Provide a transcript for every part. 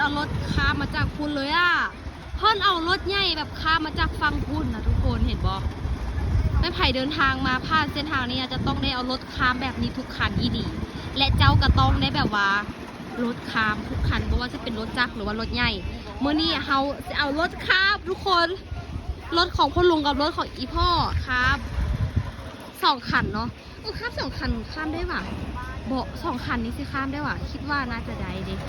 เอารถข้ามมาจากพุ่นเลยอ่ะเพิ่นเอารถใหญ่แบบข้ามมาจากฝั่งพุ่นนะทุกคนเห็นบ่ไม่ไผ่เดินทางมาผ่านเส้นทางนี้จะต้องได้เอารถข้ามแบบนี้ทุกคันอีดีและเจ้าก็ต้องได้แบบว่ารถข้ามทุกคันเพราะว่าจะเป็นรถจักรหรือว่ารถใหญ่เมื่อนี้เฮาจะเอารถข้ามทุกคนรถของพ่อลุงกับรถของอีพ่อครับ2 คันเนาะข้าม2 คันข้ามได้ป่ะเบาะ2 คันนี้สิข้ามได้ว่ะคิดว่าน่าจะได้เด็ก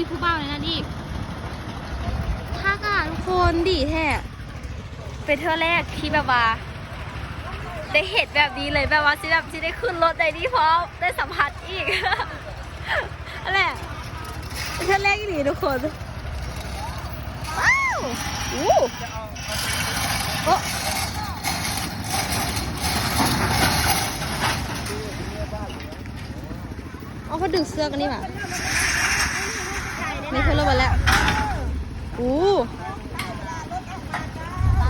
มีผู้บ่าวเลยนะนี่ถ้ากันทุกคนดีแท้เป็นเธอแรกที่แบบว่าได้เห็นแบบนี้เลยแบบว่าที่ได้ขึ้นรถได้ดีเพราะได้สัมผัสอีกนั่นแหละเป็นเธอแรกที่ดีทุกคนว้าวโอ้เอาเขาดึงเสื้อกันนี่ป่ะไม่เคยลงมาแล้ว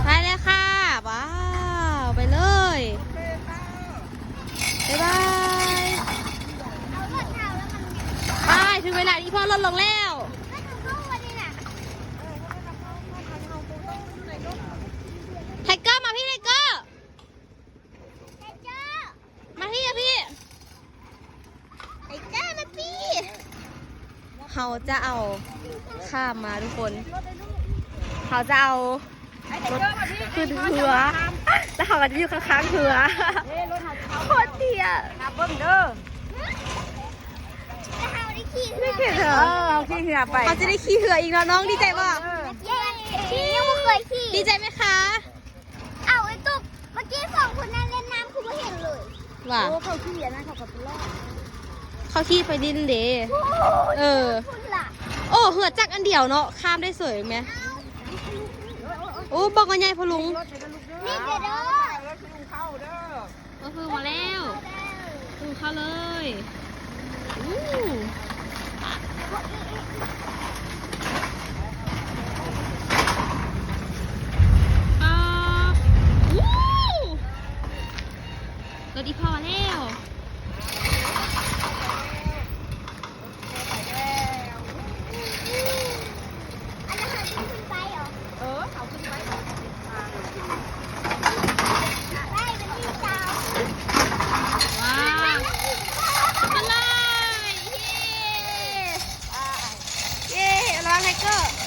ไปเลยค่ะว้าวไปเลยบ๊ายบายไปถึงเวลาที่พ่อลดลงแล้วไทเกอร์มาพี่ไทเกอร์มาพี่อะพี่ไทเกอร์มาพี่เขาจะเอาข้ามมาทุกคนเขาจะเอารถขึ้นเรือแล้วเขาก็จะอยู่ข้างๆเรือโคตรเตี้ยเบิ้งเด้อไม่เข็ดเหรอเอาขี่เรือไปเขาจะได้ขี่เรืออีกแล้วน้องดีใจป่ะยังไม่เคยขี่ดีใจไหมคะเอาไอ้ตุ๊กเมื่อกี้2 คนนั้นเล่นน้ำคุณไม่เห็นเลยว่าเขาขี่อย่างนั้นเขากับตัวแรกเขาขี่ไปดินเดโอ้เหือจักอันเดียวเนาะข้ามได้สวยไหมโอ้บอกกันใหญ่พลุงนี่เด้อรถลุงเข้าเด้อก็คือมาแล้วลุงเข้าเลยรถอีพอแล้วไทเกอร์